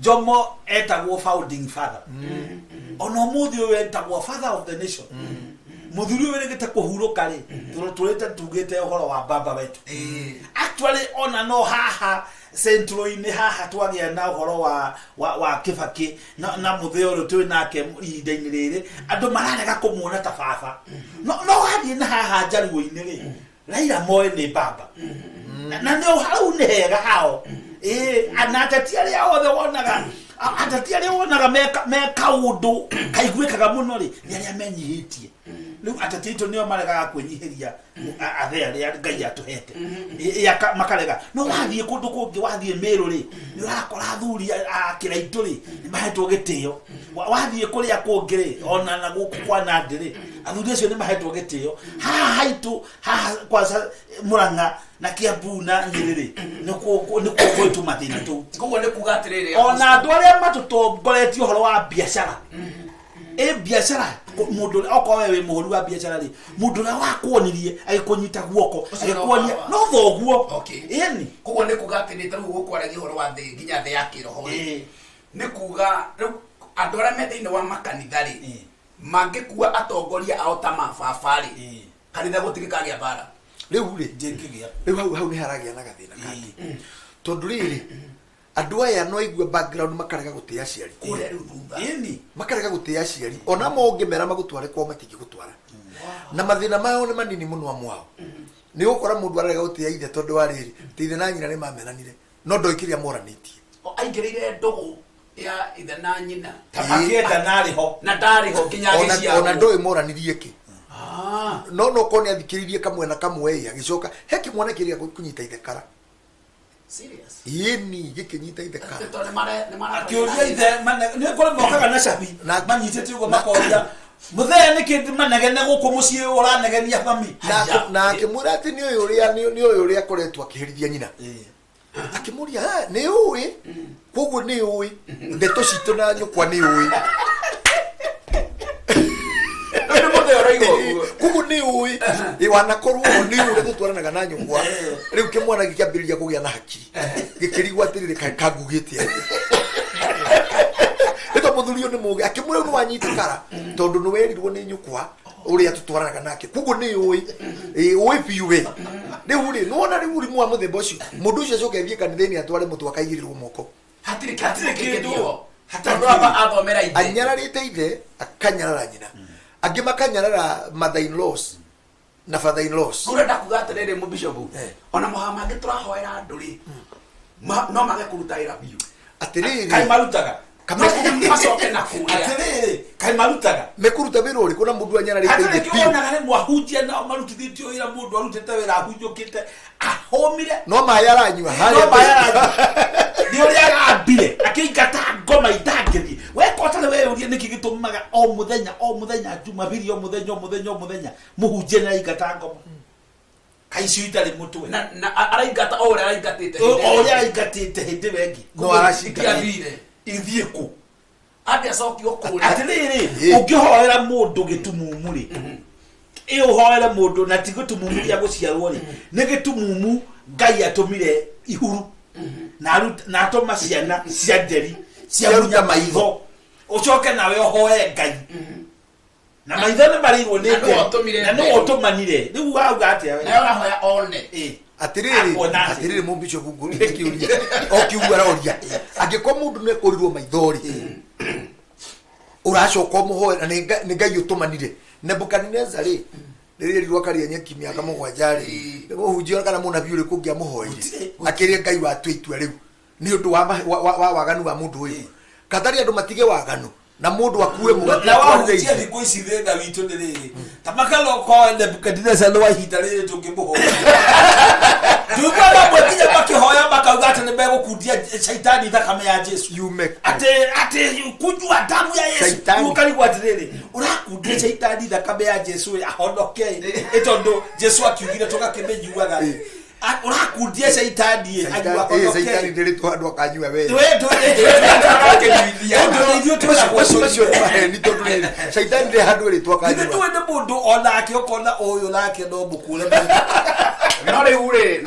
Jomo etagwo founding father ono muthi we etagwo father of the nation muthuri we regete kuhuruka ri turete tugite uhoro wa baba wetu actually ona no haha central ini haha twagia na uhoro wa Kibaki na muthio ru twi nake ihinda-ini riri andu mararega kumuona ta baba no hadi na haha njaruo-ini ri Raila Moi ni baba na ndio hau ni hega hao anatati aria othe wonaga atati aria wonaga meka undu kaiguikaga muno ri ni aria menyihitie riu atati itu nio marega kwinyihiria athe aria Ngai atuhete makarega no wathie kundu kungi wathie Meru ri ni urakora athuri akiraitu ri ni mahetwo gitio wathie kuria kungi ri ona na guku kwa Nandi ri athuri acio ni mahetwo gitio haitu kwanza Murang'a na Kiambu na Nyeri niko kwetu mathina tu
koguo ni kuga atiriri
ona andu aria matutongoretie uhoro wa biashara biashara mundu oko wewe muhuri wa biashara ri mundu na wakwonirie agikunyita guoko agikuonia no thoguo yani
koguo ni kuga atiriri taru gukwaragia uhoro wa thi nginya thi ya kiroho ni kuga andu aria me thiini wa makanitha ri mangikuwa atongoria ao ta mababa ri kanitha gutirikagia bara
riu ri
jengigia
riu hau ni haragia na gathina kangi tondu riri andu aya no igwe background makarega gutia aciari
kure riu thutha
yani
makarega gutia aciari ona mongimera magutware kwa matingi gutwara na mathina mao ni manini muno amwao ni gukora mundu arega gutia ithe tondu wa riri ithe na nyina ni mamenanire no ndoikiria moranitie
aingirire ndugu ya ithe na nyina
tabakieta nariho
na ndariho kinyagiciao
ona ndoi moranirie ki no koni athikiririe kamwe na kamwe agicoka heki mwana kiria kunyita ithe kara
serious
yeni gikinyita ithe ka
to ne mara
akioria ithe ne kole mokaga na cabi na manyitete ugo makoria muthee ni kindu manegene guku mucii uranegenia mami
na akimura ati ni uyu uria koretwo akihirithia nyina akimuria ni uwi koguo ni uwi ndeto citu na nyukwa ni uwi koguo ni uwi wanakorwo ni uria tutwaranaga na nyukwa riu kimwana gikiambiriria kugia na hakiri gikirigwa atiriri kangugitie ito muthurio ni muge akimura ni wanyitikara tondu ni werirwo ni nyukwa uria tutwaranaga nake koguo ni uwi uwi piuwe riu ri nuona riu rimu wa muthemba ucio mundu ucio acoke thie kanitheni atware mutu akaigirirwo moko
hatiri kindu hatandwa athomera ithe
anyararite ithe akanyarara nyina angi makanyarara mother in laws na father in laws
urenda kuga atiriri mu bishop ona muhama ngi turahoera anduri no mage kurutaira biu
atiriri
kai marutaga
macoke na kuria
atiriri kai marutaga
mekuruta wira uri kuna mundu anyararite ithe
atiriri kiona gare mwahunjia na marutithitio ira mundu arutete wira ahunjukite ahomire
no mayaranywa
no mayaranywa ni uria agambire akingata ngoma itangithi we kotale we uria niki gitumaga o muthenya jumabiri o muthenya muhunjie na ingata ngoma kaisi itari mutwe
na araingata o uria
araingatite hindi wengi
no arashika
thire
ithie ku
ati acokio kuri
atiriri ungihoera mundu gitumumu ri hoera mundu na ti gitumumu ya guciarwo ri ni gitumumu Ngai atumire ihuru na atoma ciana cia nderi cia munya maitho ucoke nawe hoe Ngai na maitho ni marirwo ni na no otomanire riu wauga atia we
na urahoya one
atiriri mu bishop nguri kiuria okiugara oria angiko mundu ne kurirwo maithori uracoka muhoera ni Ngai utumanire Nebukadnezar riri rwakaria nyeki miaka mugwanjari nigo hujio kana munabii uri kungia muhoire akiria Ngai watu itua riu ni undu wa waganu wa mundu uyu katari andu matige waganu na mundu akue mugati
na wahujia thiko ici thenga witu ni riri tamakalo ko Nebukadnezar no wahita riri tungimuhoya Jumana mwekinya makihoya makauga ati ni megukundia shaitani thakame ya Jesu ate kujua damu ya Yesu ukarigwa atiriri urakundia shaitani thakame ya Jesu ahonoke etondo Jesu akiugire tugakimenyuaga urakundia shaitani ajua ahonoke
shaitani ndiri twandu akanyua we
ndo ithio twasho
ni tondu riri shaitani ndi handu ri twakanyua
ni twende mundu ona akiokona uyu nake no mukure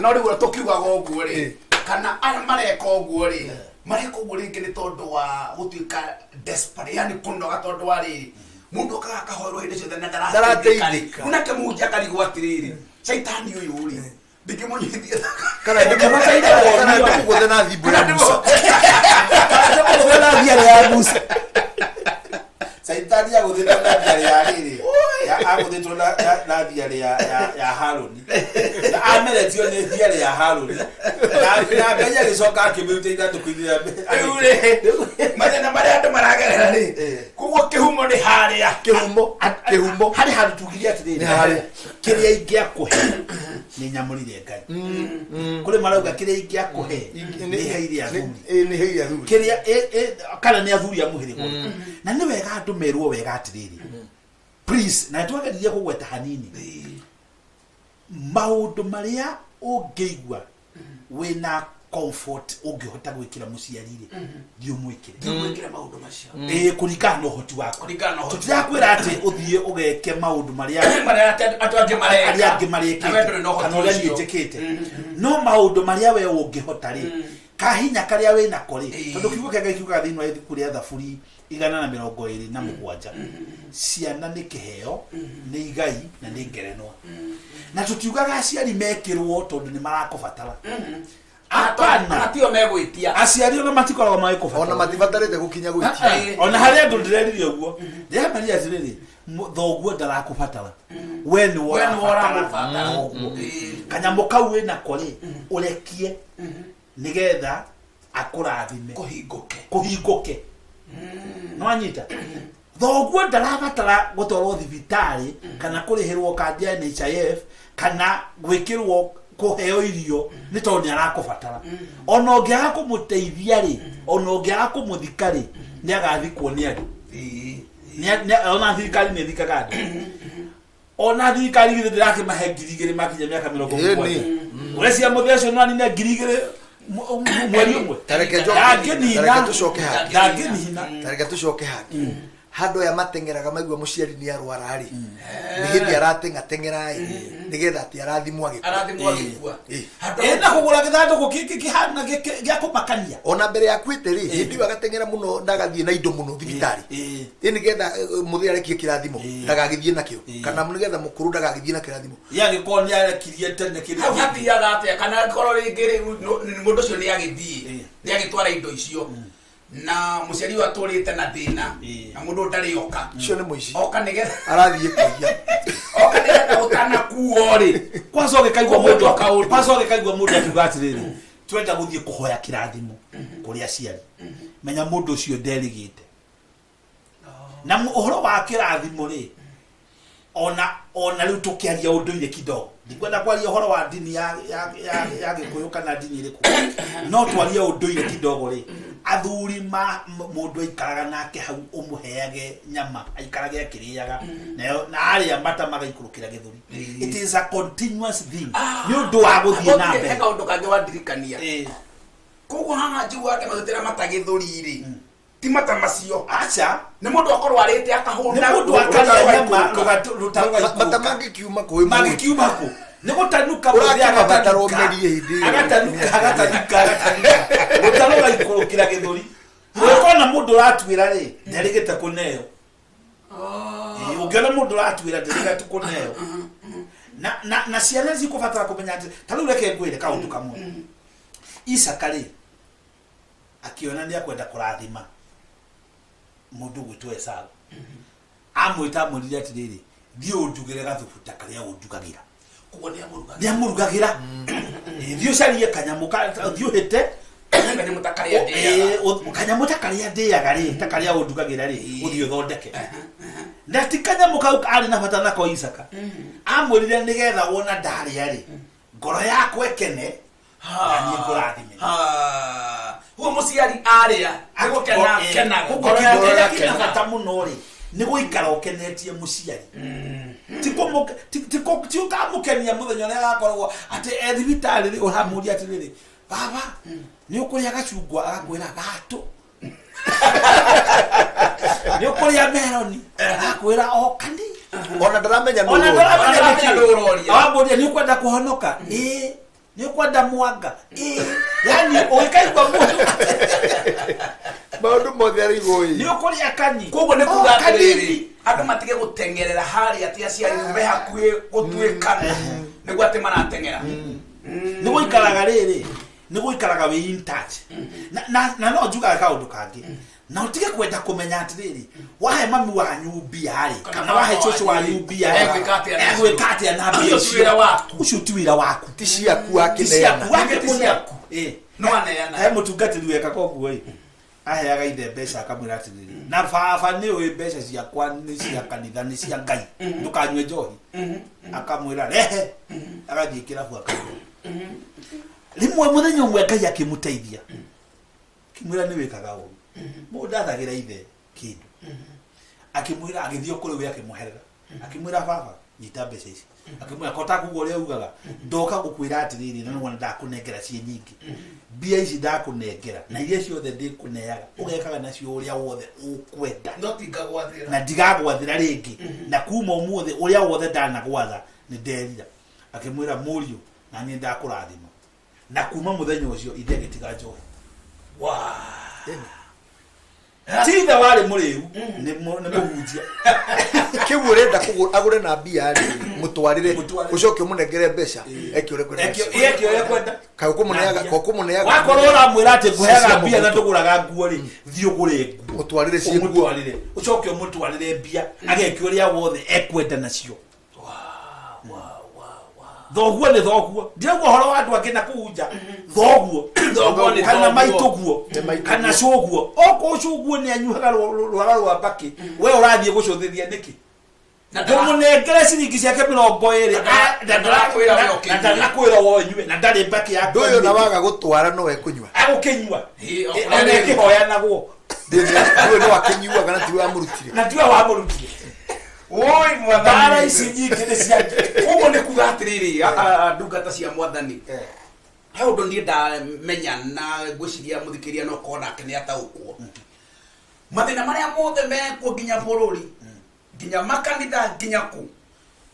no ri tukiuga goguo ri kana ara mareka oguo ri mareka oguo ri ngiri tondu wa gutuika desperate yani kunoga tondu wa ri mundu akahoerwo hindi ciothe na ndarateithika unake munja karigwo atiriri shaitani uyu ri ndikimunyithia
kana ndikuguthe na thimbu ya Musa
ndikuguthe na thiare ya Musa shaitani aguthitwo na thiare ya riri aguthitwo na thiare ya Haruni ameretio ni thiare ya Haruni na Ngai agicoka akimute ithandu kuithira
mathina maria andu maragerera ri kuguo kihumo ni haria
kihumo
hari handu tugiria atiriri kiria ingiakuhe ni nyamurire Ngai kuri marauga kiria ingiakuhe ni heire athuri kiria kana ni athuri amuhirigwo na ni wega andu merwo wega atiriri please na twageririe kugweta hanini maundu maria ungeigwa wina comfort ungihota gwikira muciarire dio mwikire
maundu macio
kurikana no hoti wako tutirakwira ati uthie ugeke maundu maria
atu angi mareka
kana uria niitikite no maundu maria we ungihota ri kahinya karia wina kori tondu kiugo kia Ngai kiuga thiini wa ithuku ria Thaburi 127 ciana ni kiheo ni igai na ni ngerenwa na tutiugaga aciari mekirwo tondu ni marakubatara apana
atio megwitia
aciari ona matikoragwo magikubatara
ona matibatarite gukinya gwitia
ona haria andu ndireririe uguo ndiamaria atiriri thoguo ndarakubatara we ni wora kanyambo kau wina kori urekie nigetha akurathime kuhinguke no anyita thoguo ndarabatara gutwarwo thibitari kana kurihirwo kandi ya NHIF kana gwikirwo kuheo irio ni tondu ni arakubatara ona ungiaga kumuteithia ri ona ungiaga kumuthika ri ni agathikwo ni andu ona thirikari ni thikaga andu ona thirikari githe ndirake mahe 2,000 makinya miaka 70 urecia mutheco no ani 2,000 mweri umwe
tareke tucoke haki hando ya matengeraga maigua muciari ni arwara ri ni hindi arateng'ateng'era nigetha ati arathimwo agikua
na kugura githanduku kihana gya kumakania
ona mbere ya kwite ri hindi agateng'era muno ndagathie na indo muno thibitari nigetha muthia arekie kirathimo ndagagithie nakio kana nigetha mukuru ndagagithie na kirathimo
yagikoni yarekirie tene kiri
hathiaga atia kana korwo ringiri mundu cio ni agitwara indo icio na muciari wa turite na thina na mundu ndari oka
cio ni muici
oka nigetha
arathie kuia
oka nigetha utana kuo ri
kwanza ugikaigwa mundu akiuga atiriri twenda guthie kuhoya kirathimo kuri aciari menya mundu ucio nderigite na uhoro wa kirathimo ri ona riu tukiaria unduire kidogo ndikwenda kwaria uhoro wa dini ya Gikuyu kana dini iriku no twaria unduire kidogo ri athuri mundu aikaraga nake hau umuheage nyama aikarage akiriaga na aria mata magaikurukira githuri it is a continuous thing ni undu wa guthie na mbere
heka undu kange wa dirikania koguo haha njigu ake magutira mata githuri ri ti mata macio
acha
ni mundu akorwo arite akahunda
ni mundu akaria nyama rutaruga
mata magikiuma kuwi
magikiuma ku ni gutanuka
urakabataromeri hindi
agatanuka gutaruga ikurukira githuri ukona mundu ratwira ri nderigite kuneo ugiona mundu ratwira nderigite kuneo na ciana zikubatara kumenya ati taru reke ngwire kaundu kamwe Isaka ri akiona ni akwenda kurathima mundu gwitwe Esau amwita murire atiriri thio undugire gathubuta karia undugagira
kuonia
murugagira thio carie kanyamuka thio hete kanyamuta karia ndiaga ri takaria undugagira ri uthio thondeke ndati kanyamuka ari na bata nako Isaka amwirire nigetha wona ndaria ri ngoro yakwe kene ni kurathime
huo muciari aria agukena
kena bata muno ri ni guikara ukenetie muciari tiko kamukenia muthenya na yakorwo ati thibitari ri uramuria atiriri baba ni ukuria gacungwa agakwira gato ni ukuria meroni agakwira okani
ona ndaramenya
ndurori awamuria ni ukwenda kuhonoka ni ukwenda mwanga yani uikaigwa mundu
maundu mothe ari goi
ni ukuria kani
koguo ni kuga atiriri andu matige gutengerera hari ati aciari me hakuhi gutwikana niguo ati maratengera
ni guikaraga riri ni guikaraga we in touch na no juga kaundu kangi na utige kwenda kumenya atiriri wahe mami wa nyumbia hari kana wahe chocho wa nyumbia egwikati na mbia ucio tuwira waku
tishia ku akineana
no aneana
he mutungatiri weka koguo aheaga ithe mbeca akamwira atiriri na baba ni uwi mbeca ciakwa ni cia kanitha ni cia Ngai ndukanywe njohi akamwira rehe agathie kirabu akamwira rimwe muthenya umwe Ngai akimuteithia kimwira ni wikaga uru mundu athagira ithe kindu akimwira agithio kuri we akimuherera akimwira baba nyita mbeca ici akimwira kota kugo ria ugaga ndoka gukwira atiriri na nona ndakunengera cie nyingi bia ici ndakunengera na iria ciothe ndikuneaga ugekaga nacio uria wothe ukwenda
no tiga gwathira
na ndigagwathira ringi na kuma umuthi uria wothe ndanagwatha ni nderira akimwira murio na ni ndakurathima na kuma muthenya ucio ithe gitiga njohi titha wari muriu ni muhunjia
kiu urenda agure na mbia ri mutwarire ucoke munengere mbeca ekiore
kwenda
kai kumuneaga
wakorwo uramwira ati nguheaga mbia na nduguraga nguo ri thio gure nguo
mutwarire cie nguo
ucoke umutwarire mbia agekio ria wothe ekwenda nacio thoguo ni thoguo ndirauga horo wa andu angĩ na kuunja thoguo kana maituguo kana coguo oko coguo ni anyuhaga rwara rwa baki we urathie gucuthithia niki Ndũmũnengere ciringi ciake 20 ndanakwĩra wonyue na ndarĩ mbaki ya
ndũyũ na waga gũtwara no ekũnyua
agũkĩnyua na nĩkĩhoyanagwo
ndũyũ no akĩnyua kana tiwe wamũrutire
na tiwe wamũrutire
oi mwathani
bara ici nyingĩ nĩ cia
koguo nĩ kuga atĩrĩrĩ ndungata cia mwathani he ũndũ niĩ ndamenya na ngwĩciria mũthikĩria no korwo nake nĩ ataũkwo mathĩna marĩa mothe mekuo nginya bũrũri nginya makanitha nginya kũ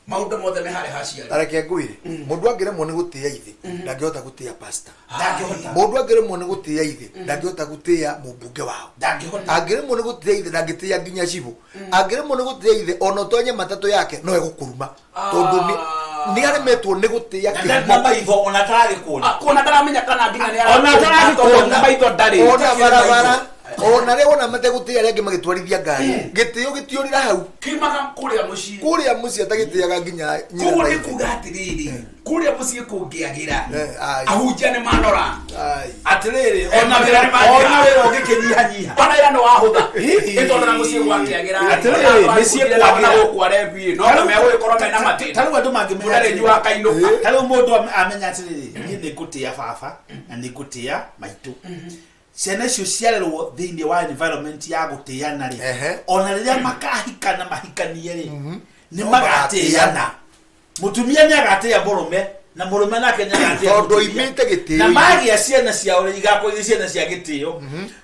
maũndũ mothe me harĩ haciarĩ
areke ngwĩre mũndũ angĩremwo nĩ gũtĩĩa ithe ndangĩhota gũtĩĩa pastor mũndũ angĩremwo nĩ gũtĩĩa ithe ndangĩhota gũtĩĩa mũmbunge wao angĩremwo nĩ gũtĩĩa ithe ndangĩtĩĩa nginya cibũ angĩremwo nĩ gũtĩĩa ithe ona ũtonye matatũ yake no egũkũruma tondũ nĩ aremetwo nĩ gũtĩĩa
kĩhumo maitho ona taragĩkũna
kuona ndaramenya kana nginya nĩ
ona taragĩkũna
maitho ndarĩ
ona barabara ona rĩo ona mategũtĩĩa arĩa angĩ magĩtwarithia ngari gĩtĩo gĩtiũrĩra hau
kimaga kũrĩa mũciĩ
atagĩtĩaga nginya
koguo nĩ kuga atĩrĩrĩ kũrĩa mũciĩ kũngĩagĩra ahunjia nĩ manora
atĩrĩrĩ ona wĩra ũngĩkĩnyihanyiha
ona wĩra nĩ wahũtha ĩtondũ na mũciĩ gwakĩagĩra
atĩrĩrĩ mĩciĩ kwagĩra
gũkwarĩ biĩ no na megũgĩkorwo mena matĩna
tarĩu andũ mangĩmenya
nyua kainũka
tarĩu mũndũ amenya atĩrĩrĩ niĩ nĩ ngũtĩĩa baba na nĩ ngũtĩĩa maitũ ciana icio ciarerwo thĩinĩ wa environment ya gũtĩana rĩ ona rĩrĩa makahikana mahikanie rĩ nĩ magatĩana mũtumia nĩ agatĩĩa mũrũme na mũrũme nake nĩ agatĩĩa
tondũ imĩte gĩtĩo
na magĩa ciana ciao rĩ igakorwo ciana cia gĩtĩo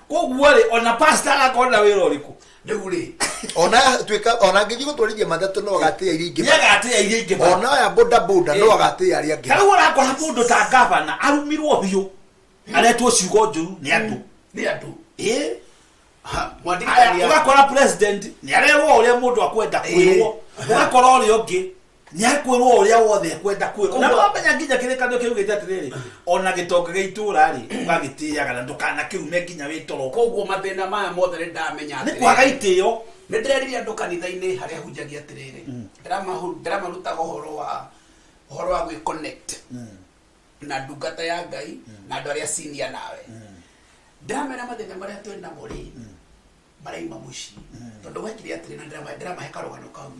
koguo rĩ ona pastor agakorwo na wĩra ũrĩkũ
rĩu rĩ
ona tuĩka ona ngĩthiĩ gũtwarithia matatũ no agatĩĩa iria ingĩ
nĩ agatĩĩa iria ingĩ
ona oya boda no agatĩĩa arĩa angĩ
tarĩu ũrakora mũndũ ta gavana arumirwo biũ aretwo ciugo njũru nĩ andũ ugakora president nĩ arerwo ũrĩa mũndũ akwenda kwĩrwo ugakora ũrĩa ũngĩ nĩ akwĩrwo ũrĩa wothe akwenda kwĩrwo na wamenya nginya kĩrĩkanĩro kĩugĩte atĩrĩrĩ ona gĩtonga gĩa itũũra rĩ ũgagĩtĩaga na ndũkanakĩrume nginya wĩtoro
koguo mathĩna maya mothe nĩ ndamenya
nĩ kwaga itĩo
nĩ ndĩreririe andũ kanitha-inĩ harĩa hunjagia atĩrĩrĩ ndĩramarutaga ũhoro wa gwĩconnect na ndungata ya Ngai na andũ arĩa senior nawe ndamera mathĩna marĩa twĩ namo rĩ maraima mũciĩ tondũ gwekire atĩrĩ na ndĩramahe karũgano kau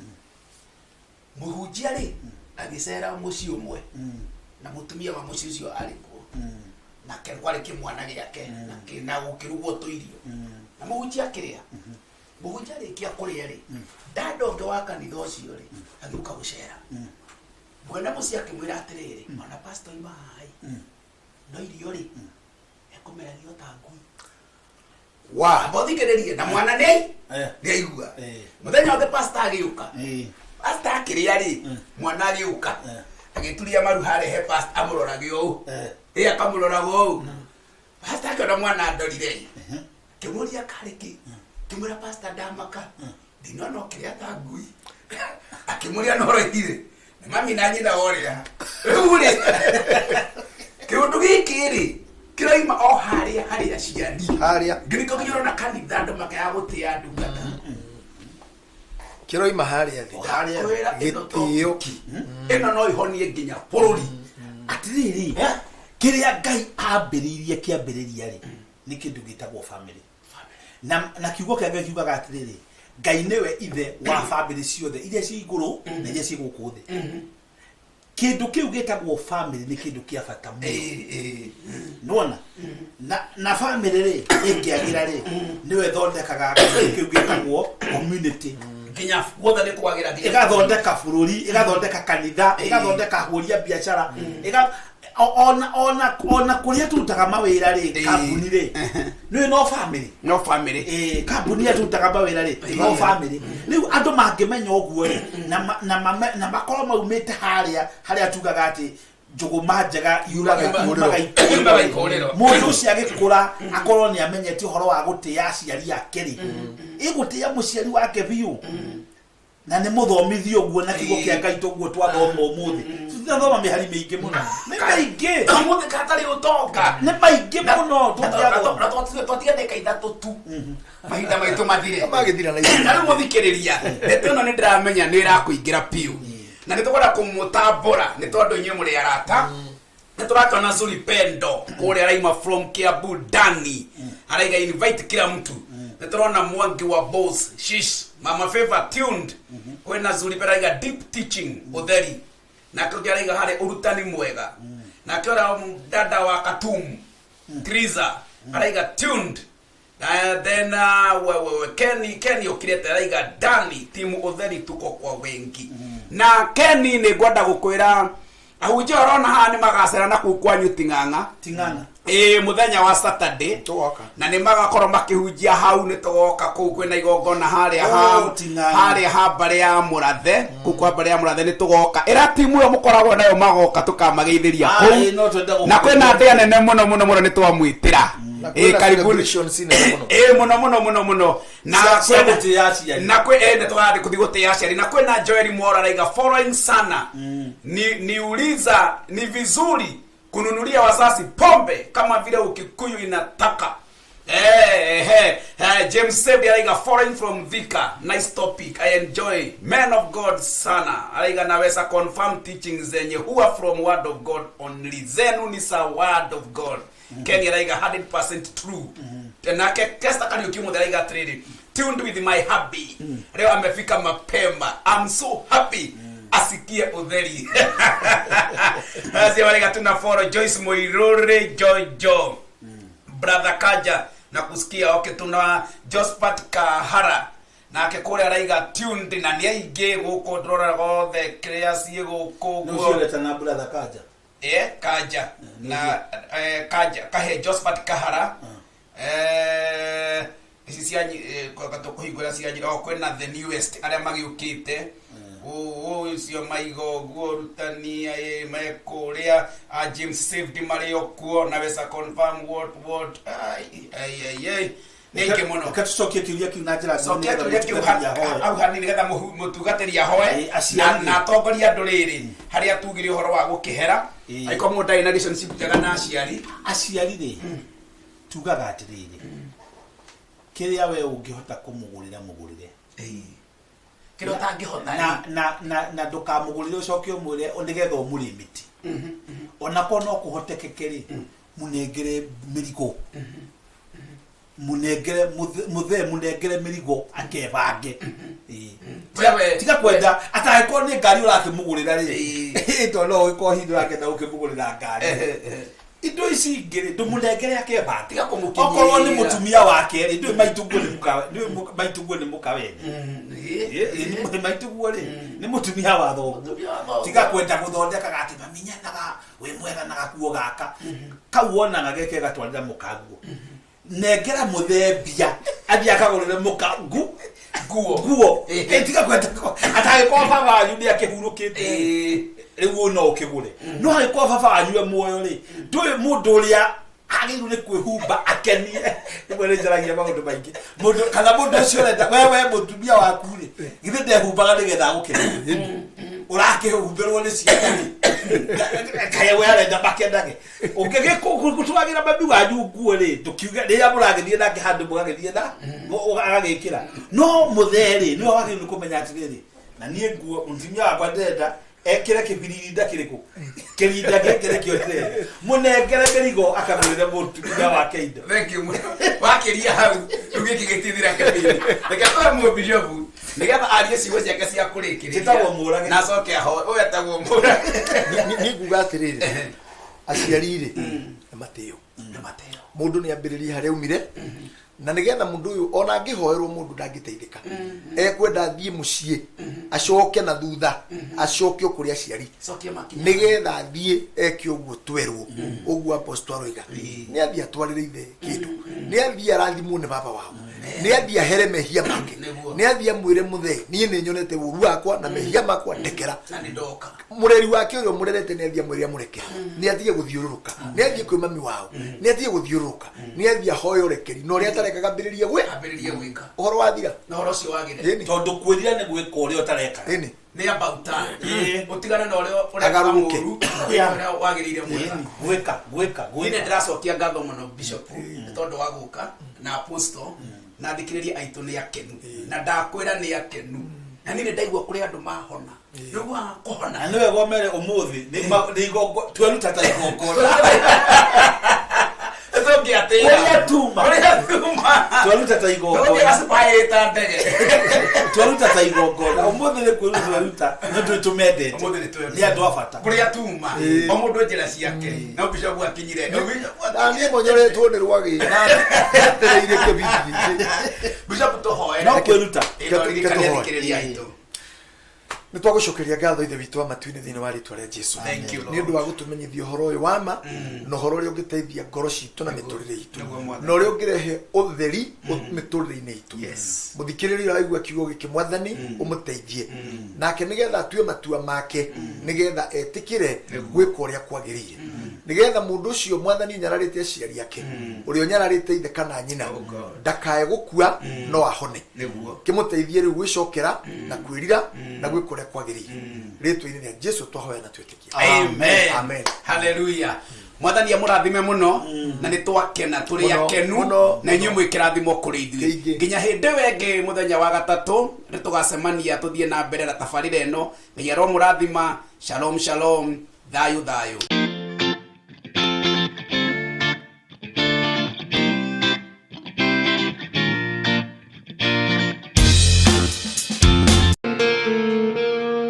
mũhunjia rĩ agĩcera mũciĩ ũmwe na mũtumia wa mũciĩ ũcio arĩ kuo nake kwarĩ kĩmwana gĩake na gũkĩrugwo tũirio na mũhunjia akĩrĩa mũhunjia rĩkia kũrĩa rĩ dada ũngĩ wa kanitha ũcio rĩ agĩũka gũcera mwene mũciĩ akĩmwĩra atĩrĩrĩ ona pastor ima hai no irio rĩ ekũmeragio ta ngui bothikĩrĩrie na mwana nĩ aigua mũthenya wothe pastor agĩũka pastor akĩrĩa rĩ mwana agĩũka agĩturia maru harehe pastor amũrorage ũũ akamũroraga ũũ pastor akĩona mwana ndorire kĩmũria karĩkĩ kĩmwĩra pastor ndamaka ndinona ũkĩrĩa ta ngui akĩmũria noroire mami na nyina orĩa rĩu rĩ kĩũndũ gĩkĩ rĩ kĩroima o harĩa ciani
harĩa
ngiriko kĩrona na kanitha andũ makaga gũtĩĩa ndungata
kĩroima harĩa thĩ gĩtĩo
ĩno no ihonie nginya bũrũri
atĩrĩrĩ kĩrĩa Ngai ambĩrĩirie kĩambĩrĩria rĩ nĩ kĩndũ gĩtagwo family na kiugo kĩa Ngai kiugaga atĩrĩrĩ Ngai nĩwe ithe wa family ciothe iria ci igũrũ na iria ci gũkũ thĩ kĩndũ kĩu gĩtagwo family nĩ kĩndũ kĩa bata mũno nona na family rĩ ĩngĩagĩra rĩ nĩwe thondekaga kĩu gĩtagwo community
nginya guothe nĩ kwagĩra
ĩgathondeka bũrũri ĩgathondeka kanitha ĩgathondeka ahũria biacara ona kũrĩa turutaga mawĩra rĩ kambuni rĩ no family kambuni turutaga mawĩra rĩ no family rĩu andũ mangĩmenya ũguo rĩ na makorwo maumĩte harĩa tugaga atĩ njũgũma njega yuraga ikorĩro mũndũ ũcio agĩkũra akorwo nĩ amenyete ũhoro wa gũtĩĩa aciari ake rĩ ĩgũtĩĩa mũciari wake biũ na nĩ mũthomithio ũguo na kiugo kĩa Ngai toguo twathoma ũmũthĩ tũthoma mĩhari mĩingĩ mũno nĩ maingĩ
ũmũthĩ katarĩ ũtonga
nĩ maingĩ mũno
twatiganĩka ithatũ tu mahinda maitũ mathire
magĩthira na ihenya
na rĩu mũthikĩrĩria ndeto ĩno nĩ ndĩramenya nĩ ĩrakũingĩra piũ na nĩ tũkwenda kũmũtambũra nĩ tondũ inyuĩ mũrĩ arata nĩ tũrakĩona Zuri Pendo kũrĩa araima from Kiambu Dani araiga invite kila mtu nĩ tũrona Mwangi wa boss shish Mama Favor tuned kwena zuri beraiga deep teaching utheri na kugeraiga hare urutani mwega na kiora dada wa Katumu Triza araiga tuned then Kenny okirete araiga Dani timu utheri tuko kwa wengi na Kenny ni gwenda gukwira ahunjia urona haha ni magacera na kukwanyu ting'ang'a muthenya wa Saturday
tugoka
na ni magakorwo makihunjia hau ni tugoka kuu kwina igongona haria hambare ya Murathe kukwa hambare ya Murathe ni tugoka ira timu yo mukoragwo nayo magoka tukamageithiria kuu na kwina ndia nene muno ni twamwitira karibuni muno na kwena twari kuthigute yaciari na kwena Joel Mora raiga following sana niuliza ni vizuri kununulia wazazi pombe kama vile Ukikuyu inataka. James Sebi alaiga foreign from Thika. Nice topic. I enjoy. Man of God sana. Alaiga naweza confirm teachings zenye huwa from word of God only. Zenu ni sa word of God. Kenny alaiga 100% true. Na kesta kani ukimu alaiga trade. Tuned with my hubby. Leo amefika mapema. I'm so happy. Asikie utheri. Asi wale tuna follow Joyce Moirore Jojo. Brother Kaja na kusikia okay tuna Jospat Kahara na akekore araiga tuned na ni aige guko drora gothe creasie guko
no tana brother Kaja
Kaja na Kaja kahe Jospat Kahara sisianyi kwa katokuhigura sianyi kwena the newest aria magiukite sio maigo guorutania mekoria James Saved Mario kuo na wesa confirm what ai nenge mono
katusokia kiulia kiunajira
sokia kiulia au hani nigetha mutugateria hoe na tongoria nduriri haria tugire uhoro wa gukihera aiko mu relationship jaga na aciari
ri tugaga atiriri kiria we ungihota kumugurira mugurire
kiro tangihota
na ndukamugurire ucokio mwire ondigetho murimiti onako no kuhotekekeri munengere mirigo munengere munengere mirigo akebange
wewe
tiga kwenda atako ni ngari urakimugurira ri to no iko hindu yake na ukimugurira ngari indo ici ngiri ndumunengere akebange
tiga kumukinyia
okorwo ni mutumia wake ri ndu maitugo ni mukawe ni maitugo ri ni mutumia wa thogu tiga kwenda guthondeka gati maminyanaga we mwega na gakuo gaka kauona ngageke gatwarira mukaguo negera muthembia abia kagurire mukagu guo tiga kwenda atagiko baba wanyu ni akihurukite riu no ukigure no haiko baba wanyu muoyo ri ndu mundu uria agiru ni kwihumba akenie nibwele njaragia maundu maingi mundu kana mundu ucio renda wewe mutumia waku ri githe ndehumbaga nigetha gukene urakihumberwo ni ciana kaya we arenda makendage ungegikutwagira babi wanyu nguo ri tukiuga riria muragithie nake handu mugagithie na agagikira no mutheri niwe wagiru kumenya atiriri na nie nguo mutumia wakwa ndenda ekire kibirinda kiriko kirinda gekire kiote munengere mirigo akagurire mutumia wake indo
thank you wakiria hau tugiki gitithira kabiri reka mu bishop nigetha arie cigo ciake cia kurikiria
kitagwo murage
na coke aho wetagwo murage
ni nguga atiriri aciari ri mateo mundu ni ambiriria haria umire na nigetha mundu uyu ona angihoerwo mundu ndangiteithika ekwenda thie mucie acoke na thutha acoke kuri aciari nigetha thie eke uguo twerwo uguo apostle aroiga ni athie atwarire ithe kindu ni athie arathimwo ni baba wao ni athie ahere mehia make ni athie mwire muthe nie ni nyonete uru wakwa na mehia makwa ndekera
na ni ndoka
mureri wake uyo murerete ni athie mwire amureke ni athie guthiururuka ni athie kwi mami wao ni athie guthiururuka ni athie ahoyorekeri no ria tareka ambiririe gwika uhoro wathira
na uhoro cio wagire
tondu kwirira ni gwika uria utareka
ni about time utigana na uria uragaruke uria wagirire mwega
gwika
ni ndiracokia ngatho muno bishop tondu wa guka na apostle na thikiriria aitu ni akenu na ndakwira ni akenu na ni ndaigua kuri andu mahona ndugu kuhona
niwe gomere umuthi ni igongo tweruta ta igongo
ndũngĩatĩra
Ũrĩa tuma.
ũrĩa tuma
Twaruta ta igongona.
ndũngĩgacipaĩta ndege
Twaruta ta igongona. Ũmũthĩ nĩ kwĩruta twaruta nĩ ũndũ tũmendete.
Ũmũthĩ nĩ twendete.
Nĩ andũ a bata.
kũrĩa tuma o mũndũ njĩra ciake no bishopu akinyire
na niĩ monyoretwo nĩ rwagĩ etereire kĩbindi
bishopu tũhoere
No kwĩruta.
ĩroririkania itũ
nĩ twagũcokeria ngatho ithe witũ wa matu-inĩ thĩinĩ wa rĩtwa rĩa Jesũ
Thank you, Lord.
nĩ ũndũ wa gũtũmenyithia ũhoro ũyũ wa ma na ũhoro ũrĩa ũngĩteithia ngoro citũ na mĩtũrĩre itũ
Nĩguo Mwathani.
na ũrĩa ũngĩrehe ũtheri mĩtũrĩre-inĩ itũ
Yes.
mũthikĩrĩria ũraigua kiugo gĩkĩ Mwathani ũmũteithie nake nĩgetha atue matua make nĩgetha etĩkĩre gwĩka ũrĩa kwagĩrĩire nĩgetha mũndũ ũcio Mwathani ũnyararĩte aciari ake ũrĩa ũnyararĩte ithe kana nyina ndakae gũkua no ahone
Nĩguo.
kĩmũteithie rĩu gwĩcokera na kwĩrira na gwĩka ũrĩa kwagĩrĩire rĩtwa-inĩ rĩa Jesũ twahoya na twĩtĩkia
Amen.
Amen.
Hallelujah. Mwathani amũrathime mũno na nĩ twakena tũrĩ
Mũno,
akenu
mũno,
na inyuĩ mwĩ kĩrathimo kũrĩ ithuĩ
Kĩingĩ.
nginya hĩndĩ ĩyo ĩngĩ mũthenya wa gatatũ nĩ tũgacemania tũthiĩ na mbere na tabarĩra ĩno ngai aromũrathima shalom shalom thayũ thayũ